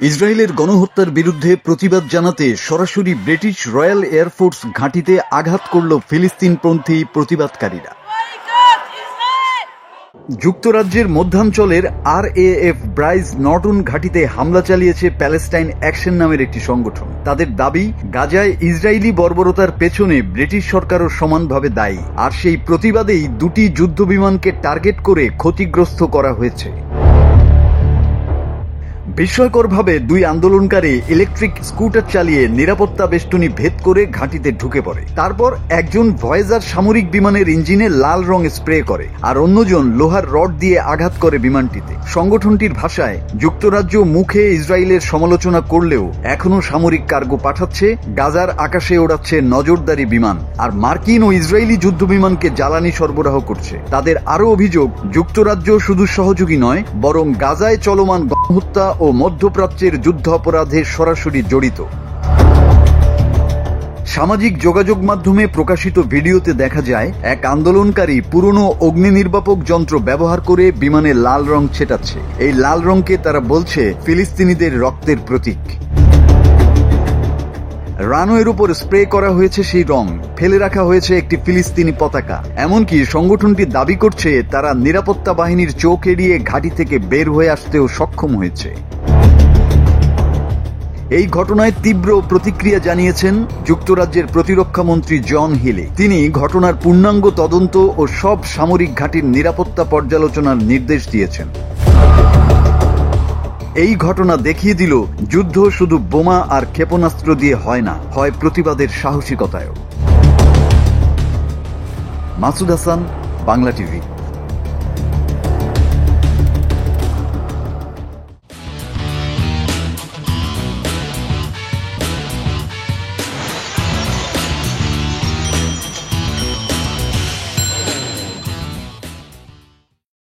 ইসরায়েলের গণহত্যার বিরুদ্ধে প্রতিবাদ জানাতে সরাসরি ব্রিটিশ রয়্যাল এয়ারফোর্স ঘাঁটিতে আঘাত করল ফিলিস্তিনপন্থী প্রতিবাদকারীরা। যুক্তরাজ্যের মধ্যাঞ্চলের RAF ব্রাইজ নর্টন ঘাঁটিতে হামলা চালিয়েছে প্যালেস্টাইন অ্যাকশন নামের একটি সংগঠন। তাদের দাবি, গাজায় ইসরায়েলি বর্বরতার পেছনে ব্রিটিশ সরকারও সমানভাবে দায়ী, আর সেই প্রতিবাদেই দুটি যুদ্ধবিমানকে টার্গেট করে ক্ষতিগ্রস্ত করা হয়েছে। বিস্ময়করভাবে দুই আন্দোলনকারী ইলেকট্রিক স্কুটার চালিয়ে নিরাপত্তা বেষ্টনী ভেদ করে ঘাঁটিতে ঢুকে পড়ে। তারপর একজন ভয়েজার সামরিক বিমানের ইঞ্জিনে লাল রং স্প্রে করে, আর অন্যজন লোহার রড দিয়ে আঘাত করে বিমানটিতে। সংগঠনটির ভাষায়, যুক্তরাজ্য মুখে ইসরায়েলের সমালোচনা করলেও এখনো সামরিক কার্গো পাঠাচ্ছে, গাজার আকাশে ওড়াচ্ছে নজরদারি বিমান, আর মার্কিন ও ইসরায়েলি যুদ্ধ বিমানকে জ্বালানি সরবরাহ করছে। তাদের আরও অভিযোগ, যুক্তরাজ্য শুধু সহযোগী নয়, বরং গাজায় চলমান গণহত্যা ও মধ্যপ্রাচ্যের যুদ্ধ অপরাধে সরাসরি জড়িত। সামাজিক যোগাযোগ মাধ্যমে প্রকাশিত ভিডিওতে দেখা যায় এক আন্দোলনকারী পুরনো অগ্নি নির্বাপক যন্ত্র ব্যবহার করে বিমানে লাল রং ছেটাচ্ছে। এই লাল রংকে তারা বলছে ফিলিস্তিনিদের রক্তের প্রতীক। রানওয়ের উপর স্প্রে করা হয়েছে সেই রং, ফেলে রাখা হয়েছে একটি ফিলিস্তিনি পতাকা। এমনকি সংগঠনটি দাবি করছে তারা নিরাপত্তা বাহিনীর চোখ এড়িয়ে ঘাঁটি থেকে বের হয়ে আসতেও সক্ষম হয়েছে। এই ঘটনায় তীব্র প্রতিক্রিয়া জানিয়েছেন যুক্তরাজ্যের প্রতিরক্ষা মন্ত্রী জন হিলি। তিনি ঘটনার পূর্ণাঙ্গ তদন্ত ও সব সামরিক ঘাঁটির নিরাপত্তা পর্যালোচনার নির্দেশ দিয়েছেন। এই ঘটনা দেখিয়ে দিল, যুদ্ধ শুধু বোমা আর ক্ষেপণাস্ত্র দিয়ে হয় না, হয় প্রতিবাদের সাহসিকতায়ও। মাসুদ হাসান, বাংলা টিভি।